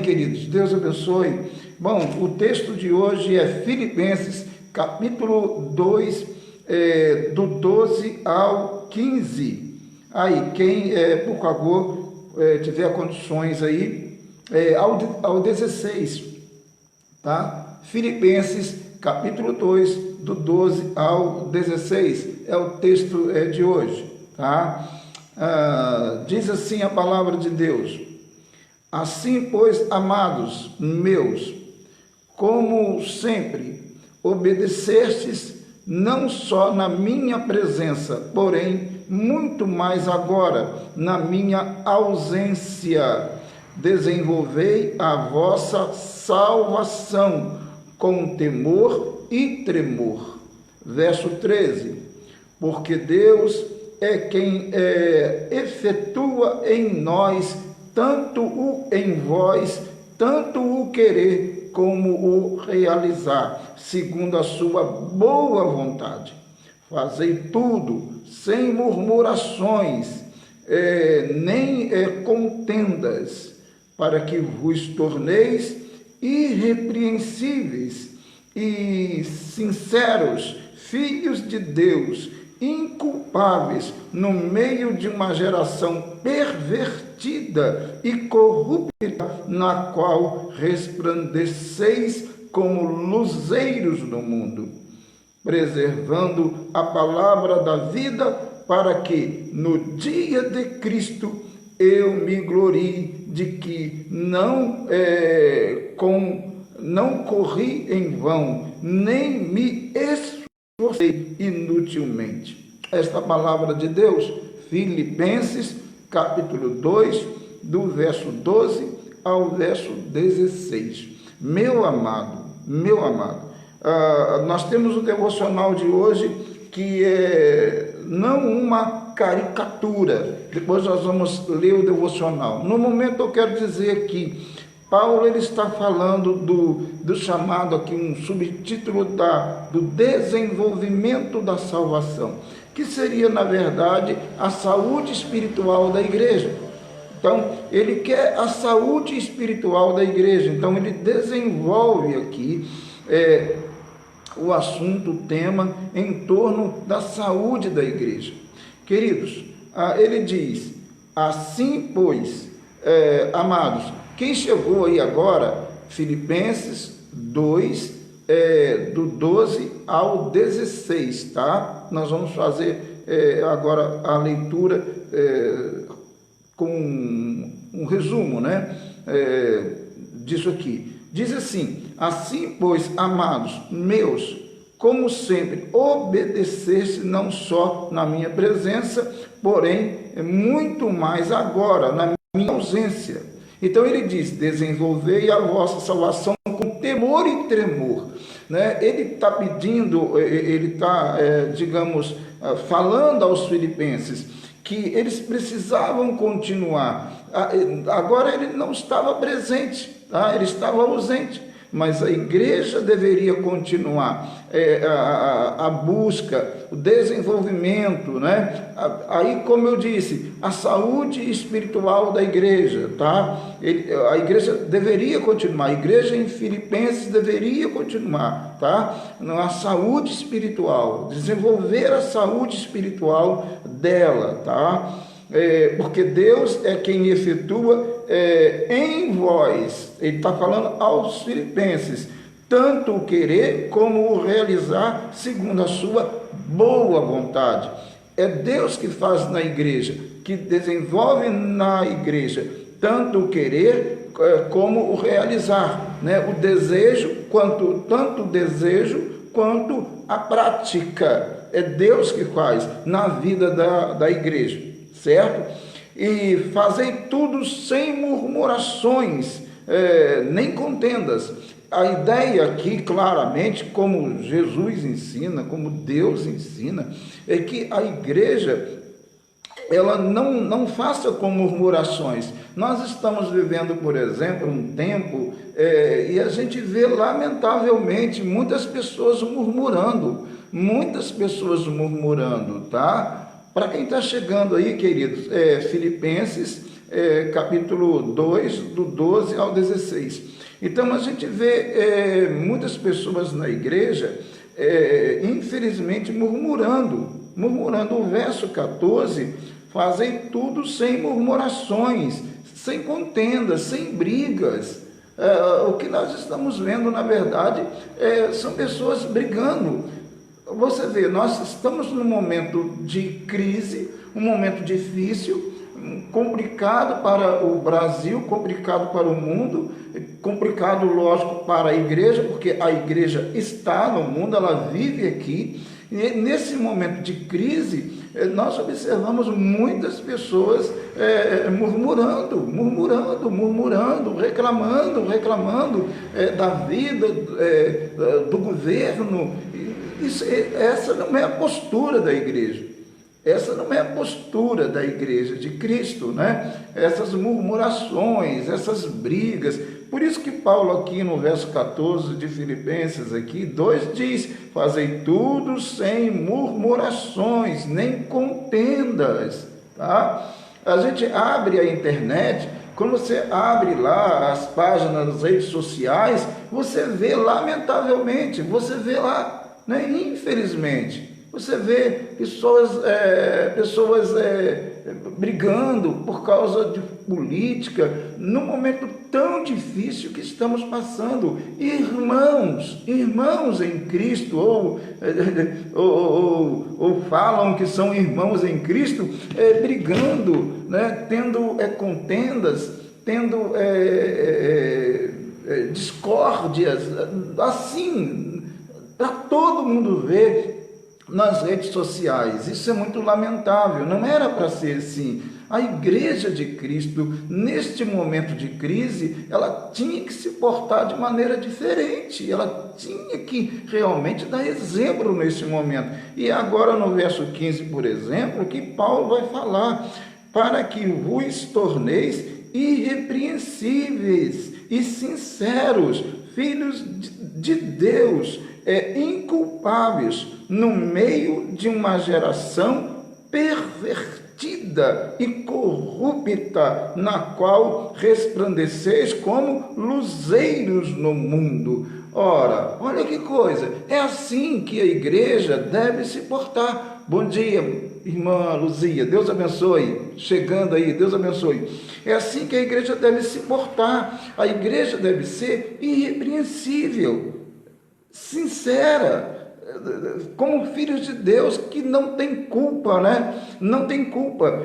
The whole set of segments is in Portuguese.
Queridos, Deus abençoe. Bom, o texto de hoje é Filipenses, capítulo 2, do 12 ao 15. Aí, quem, por favor, tiver condições aí, ao 16, tá? Filipenses, capítulo 2, do 12 ao 16, é o texto de hoje, tá? Diz assim a palavra de Deus: assim, pois, amados meus, como sempre obedecestes, não só na minha presença, porém, muito mais agora, na minha ausência, desenvolvei a vossa salvação com temor e tremor. Verso 13: porque Deus é quem efetua em nós tanto o em vós, tanto o querer como o realizar, segundo a sua boa vontade. Fazei tudo sem murmurações, nem contendas, para que vos torneis irrepreensíveis e sinceros, filhos de Deus, inculpáveis no meio de uma geração pervertida e corrupta, na qual resplandeceis como luzeiros no mundo, preservando a palavra da vida, para que no dia de Cristo eu me glorie de que não corri em vão, nem me esforcei inutilmente. Esta palavra de Deus, Filipenses, capítulo 2, do verso 12 ao verso 16. Meu amado, nós temos o devocional de hoje, que é não uma caricatura. Depois nós vamos ler o devocional. No momento eu quero dizer que Paulo ele está falando do chamado aqui, um subtítulo do desenvolvimento da salvação, que seria, na verdade, a saúde espiritual da igreja. Então, ele quer a saúde espiritual da igreja. Então, ele desenvolve aqui o assunto, o tema, em torno da saúde da igreja. Queridos, ele diz: assim, pois, amados, quem chegou aí agora, Filipenses 2, do 12 ao 16, tá? Nós vamos fazer agora a leitura com um resumo, né? Disso aqui. Diz assim: assim, pois, amados meus, como sempre, obedeceste não só na minha presença, porém, muito mais agora, na minha ausência. Então ele diz: desenvolvei a vossa salvação com temor e tremor, né? Ele está pedindo, ele está, falando aos filipenses que eles precisavam continuar. Agora ele não estava presente, tá? Ele estava ausente, mas a igreja deveria continuar a busca, o desenvolvimento, né? Aí, como eu disse, a saúde espiritual da igreja, tá? A igreja deveria continuar, a igreja em Filipenses deveria continuar, tá? A saúde espiritual, desenvolver a saúde espiritual dela, tá? Porque Deus é quem efetua em vós, ele está falando aos filipenses, tanto o querer como o realizar segundo a sua boa vontade. É Deus que faz na igreja, que desenvolve na igreja tanto o querer como o realizar, né? O desejo, tanto o desejo quanto a prática. É Deus que faz na vida da igreja, certo? E fazei tudo sem murmurações, nem contendas. A ideia aqui, claramente, como Jesus ensina, como Deus ensina, é que a igreja, ela não faça com murmurações. Nós estamos vivendo, por exemplo, um tempo, e a gente vê, lamentavelmente, muitas pessoas murmurando, tá? Para quem está chegando aí, queridos, Filipenses, capítulo 2, do 12 ao 16. Então a gente vê muitas pessoas na igreja, infelizmente, murmurando. O verso 14, fazem tudo sem murmurações, sem contendas, sem brigas. O que nós estamos vendo, na verdade, são pessoas brigando. Você vê, nós estamos num momento de crise, um momento difícil, complicado para o Brasil, complicado para o mundo, complicado, lógico, para a igreja, porque a igreja está no mundo, ela vive aqui. E nesse momento de crise, nós observamos muitas pessoas murmurando, reclamando da vida, do governo. Essa não é a postura da igreja. Essa não é a postura da igreja de Cristo, né? Essas murmurações, essas brigas. Por isso que Paulo aqui no verso 14 de Filipenses aqui 2 diz: fazei tudo sem murmurações, nem contendas, tá? A gente abre a internet, quando você abre lá as páginas das redes sociais, você vê, lamentavelmente, você vê lá, né? Infelizmente, você vê pessoas brigando por causa de política, num momento tão difícil que estamos passando. Irmãos em Cristo, ou falam que são irmãos em Cristo, brigando, né? Tendo contendas, tendo discórdias, assim, para todo mundo ver nas redes sociais. Isso é muito lamentável, não era para ser assim. A igreja de Cristo, neste momento de crise, ela tinha que se portar de maneira diferente, ela tinha que realmente dar exemplo nesse momento. E agora no verso 15, por exemplo, que Paulo vai falar: para que vos torneis irrepreensíveis e sinceros, filhos de Deus, inculpáveis, no meio de uma geração pervertida e corrupta, na qual resplandeceis como luzeiros no mundo. Ora, olha que coisa, é assim que a igreja deve se portar. Bom dia, irmã Luzia, Deus abençoe, chegando aí, Deus abençoe. É assim que a igreja deve se portar. A igreja deve ser irrepreensível, sincera, como filhos de Deus, que não tem culpa, né? Não tem culpa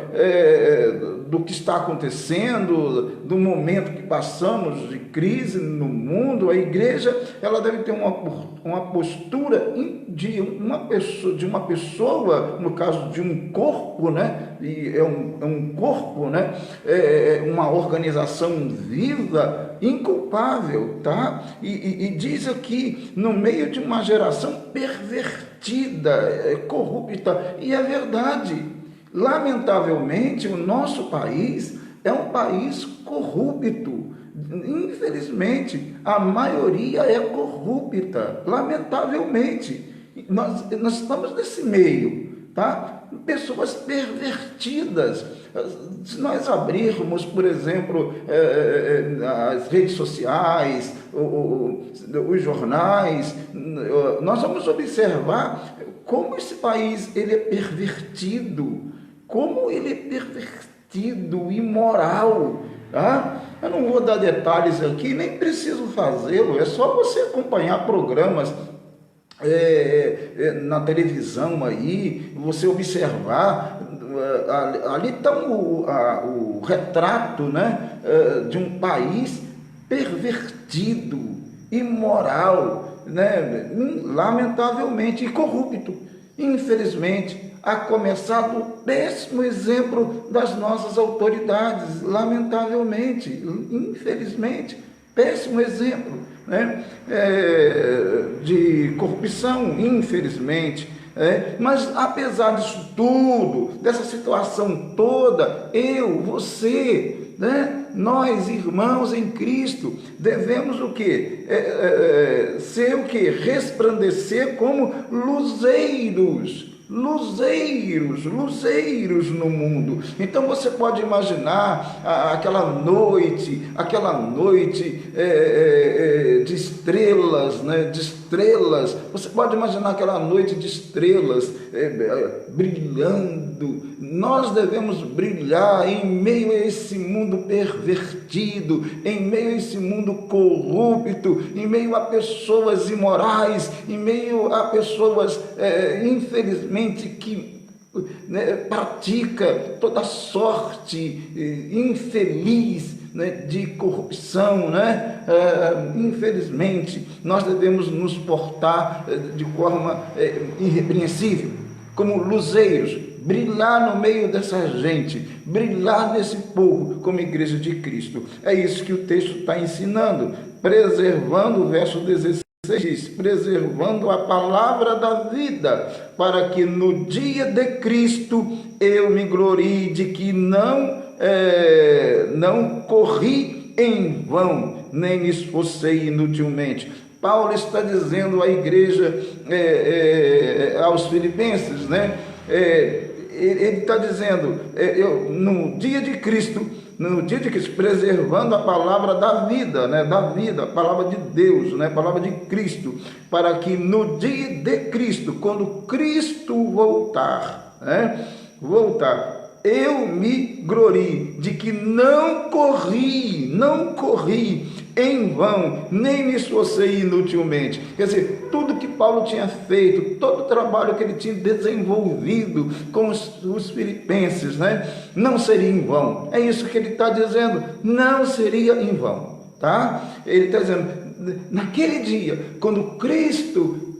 do que está acontecendo, do momento que passamos de crise no mundo. A igreja, ela deve ter uma postura de uma pessoa, no caso de um corpo, né? E é um corpo, né? Uma organização viva, inculpável, tá? E diz aqui, no meio de uma geração pervertida, corrupta, e é verdade. Lamentavelmente, o nosso país é um país corrupto. Infelizmente, a maioria é corrupta, lamentavelmente. Nós estamos nesse meio, tá? Pessoas pervertidas. Se nós abrirmos, por exemplo, as redes sociais, os jornais, nós vamos observar como esse país ele é pervertido, imoral, tá? Eu não vou dar detalhes aqui, nem preciso fazê-lo, é só você acompanhar programas na televisão aí, você observar, ali está o retrato, né, de um país pervertido, imoral, né, lamentavelmente, e corrupto. Infelizmente, a começar do péssimo exemplo das nossas autoridades, lamentavelmente, infelizmente, péssimo exemplo, né, de corrupção, infelizmente. Mas apesar disso tudo, dessa situação toda, você, né, nós irmãos em Cristo, devemos o quê? Ser o quê? Resplandecer como luzeiros luzeiros no mundo. Então você pode imaginar aquela noite de estrelas, né? De estrelas. Você pode imaginar aquela noite de estrelas brilhando. Nós devemos brilhar em meio a esse mundo pervertido, em meio a esse mundo corrupto, em meio a pessoas imorais, em meio a pessoas, infelizmente, que pratica toda sorte infeliz, né, de corrupção, né? Infelizmente, nós devemos nos portar de forma irrepreensível, como luzeiros, brilhar no meio dessa gente, brilhar nesse povo como igreja de Cristo. É isso que o texto está ensinando, preservando o verso 16. Diz, preservando a palavra da vida, para que no dia de Cristo eu me glorie de que não corri em vão, nem me esforcei inutilmente. Paulo está dizendo à igreja, aos filipenses, né? Ele está dizendo, no dia de Cristo, preservando a palavra da vida, né? Da vida, a palavra de Deus, né? A palavra de Cristo, para que no dia de Cristo, quando Cristo voltar, né? Eu me glorie de que não corri em vão, nem me esforcei inutilmente. Quer dizer, tudo que Paulo tinha feito, todo o trabalho que ele tinha desenvolvido com os filipenses, né, não seria em vão. É isso que ele está dizendo, não seria em vão, tá? Ele está dizendo, naquele dia, quando Cristo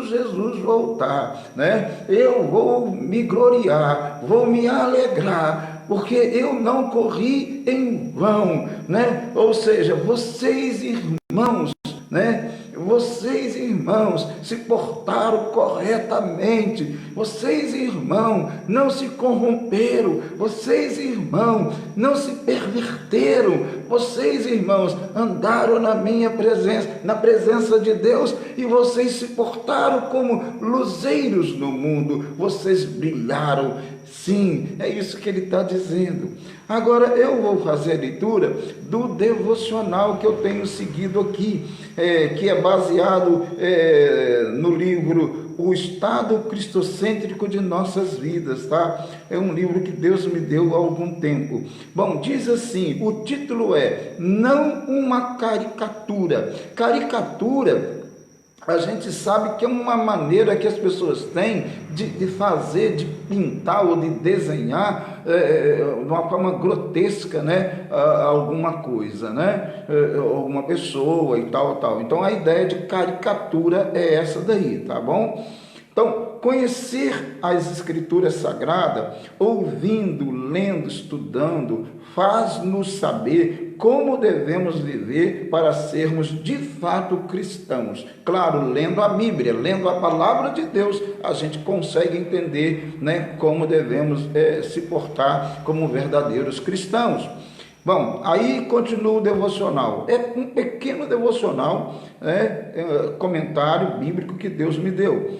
Jesus voltar, né, eu vou me gloriar, vou me alegrar, porque eu não corri em vão, né? Ou seja, vocês irmãos, né? Vocês, irmãos, se portaram corretamente. Vocês, irmãos, não se corromperam. Vocês, irmãos, não se perverteram. Vocês, irmãos, andaram na minha presença, na presença de Deus, e vocês se portaram como luzeiros no mundo. Vocês brilharam. Sim, é isso que ele está dizendo. Agora eu vou fazer a leitura do devocional que eu tenho seguido aqui, que é baseado no livro O Estado Cristocêntrico de Nossas Vidas, tá? É um livro que Deus me deu há algum tempo. Bom, diz assim, o título é Não uma Caricatura. Caricatura, a gente sabe que é uma maneira que as pessoas têm de fazer, de pintar ou de desenhar de uma forma grotesca, né, alguma coisa, né, alguma pessoa e tal. Então a ideia de caricatura é essa daí, tá bom? Então, conhecer as Escrituras Sagradas, ouvindo, lendo, estudando, faz-nos saber como devemos viver para sermos de fato cristãos. Claro, lendo a Bíblia, lendo a palavra de Deus, a gente consegue entender, né, como devemos se portar como verdadeiros cristãos. Bom, aí continua o devocional. É um pequeno devocional, comentário bíblico que Deus me deu.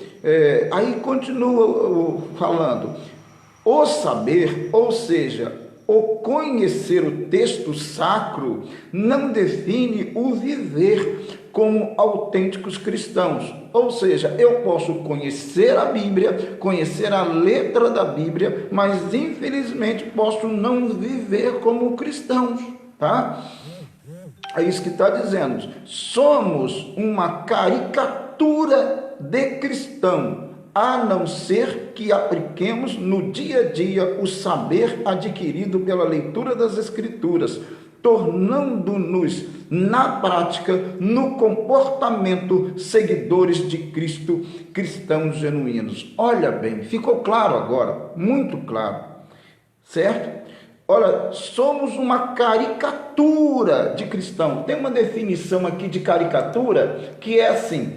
Aí continua falando. O saber, ou seja, o conhecer o texto sacro, não define o viver como autênticos cristãos. Ou seja, eu posso conhecer a Bíblia, conhecer a letra da Bíblia, mas infelizmente posso não viver como cristãos, tá? É isso que está dizendo. Somos uma caricatura de cristão, a não ser que apliquemos no dia a dia o saber adquirido pela leitura das Escrituras, tornando-nos, na prática, no comportamento, seguidores de Cristo, cristãos genuínos. Olha bem, ficou claro agora, muito claro, certo? Olha, somos uma caricatura de cristão. Tem uma definição aqui de caricatura que é assim,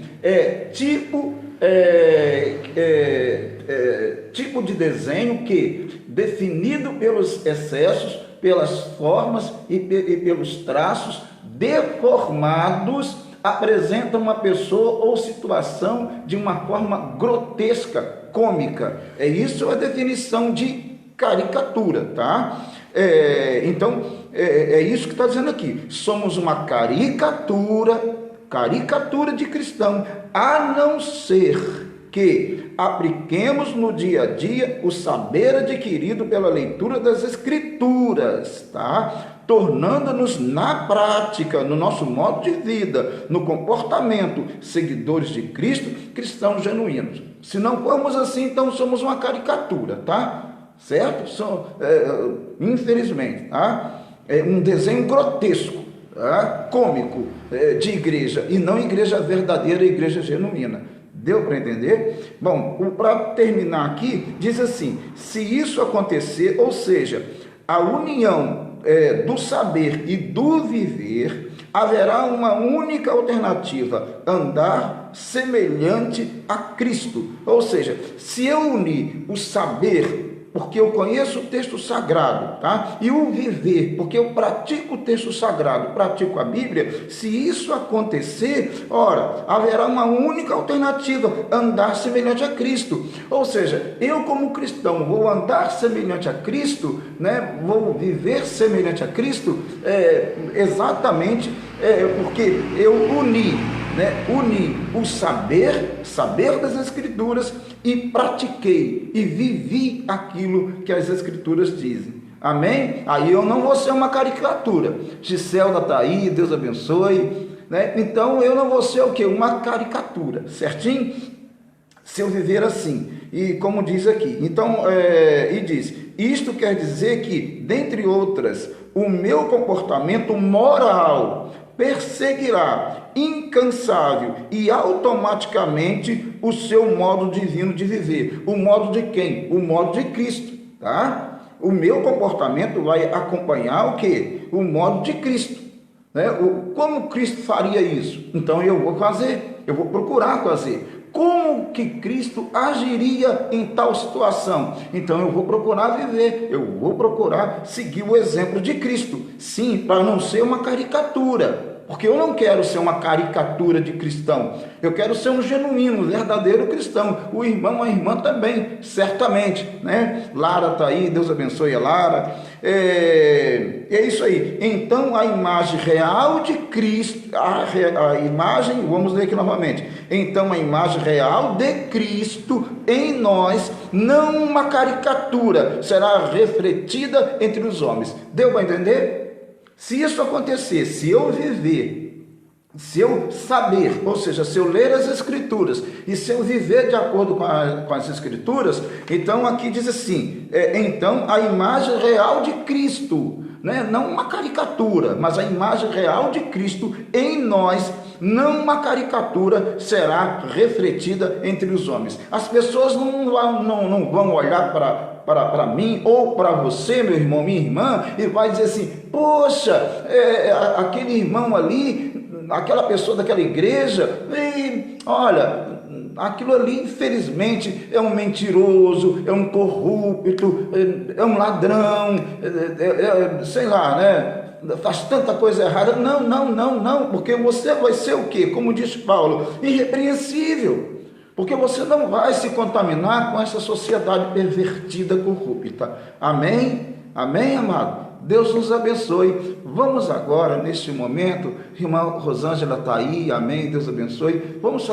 tipo de desenho que, definido pelos excessos, pelas formas e pelos traços deformados, apresentam uma pessoa ou situação de uma forma grotesca, cômica. Isso a definição de caricatura, tá? Então, é isso que está dizendo aqui. Somos uma caricatura de cristão, a não ser que apliquemos no dia a dia o saber adquirido pela leitura das Escrituras, tá? Tornando-nos na prática, no nosso modo de vida, no comportamento, seguidores de Cristo, cristãos genuínos. Se não formos assim, então somos uma caricatura, tá? Certo? Infelizmente, tá? É um desenho grotesco, tá? Cômico, de igreja, e não igreja verdadeira, igreja genuína. Deu para entender? Bom, para terminar aqui, diz assim: se isso acontecer, ou seja, a união do saber e do viver, haverá uma única alternativa: andar semelhante a Cristo. Ou seja, se eu unir o saber, porque eu conheço o texto sagrado, tá? E o viver, porque eu pratico o texto sagrado, pratico a Bíblia, se isso acontecer, ora, haverá uma única alternativa: andar semelhante a Cristo. Ou seja, eu como cristão vou andar semelhante a Cristo, né? Vou viver semelhante a Cristo, exatamente porque eu uni o saber das Escrituras, e pratiquei e vivi aquilo que as Escrituras dizem. Amém? Aí eu não vou ser uma caricatura. Giselda está aí, Deus abençoe, né? Então eu não vou ser o quê? Uma caricatura, certinho? Se eu viver assim. E como diz aqui, então, e diz: isto quer dizer que, dentre outras, o meu comportamento moral perseguirá incansável e automaticamente o seu modo divino de viver. O modo de quem? O modo de Cristo, tá? O meu comportamento vai acompanhar o quê? O modo de Cristo, né? Como Cristo faria isso? Então eu vou fazer, eu vou procurar fazer. Como que Cristo agiria em tal situação? Então eu vou procurar viver, eu vou procurar seguir o exemplo de Cristo. Sim, para não ser uma caricatura, porque eu não quero ser uma caricatura de cristão. Eu quero ser um genuíno, verdadeiro cristão. O irmão, a irmã também, certamente, né? Lara está aí, Deus abençoe a Lara. É isso aí. Então a imagem real de Cristo, a imagem, vamos ler aqui novamente. Então a imagem real de Cristo em nós, não uma caricatura, será refletida entre os homens. Deu para entender? Se isso acontecer, se eu viver, se eu saber, ou seja, se eu ler as Escrituras e se eu viver de acordo com as Escrituras, então aqui diz assim, então a imagem real de Cristo, né? Não uma caricatura, mas a imagem real de Cristo em nós, não uma caricatura, será refletida entre os homens. As pessoas não vão olhar para mim ou para você, meu irmão, minha irmã, e vai dizer assim: poxa, aquele irmão ali, aquela pessoa daquela igreja, olha, aquilo ali infelizmente é um mentiroso, é um corrupto, é um ladrão, sei lá, né? Faz tanta coisa errada. Não, porque você vai ser o quê? Como diz Paulo, irrepreensível. Porque você não vai se contaminar com essa sociedade pervertida, corrupta. Amém? Amém, amado? Deus nos abençoe. Vamos agora, neste momento, irmã Rosângela está aí, amém, Deus abençoe. Vamos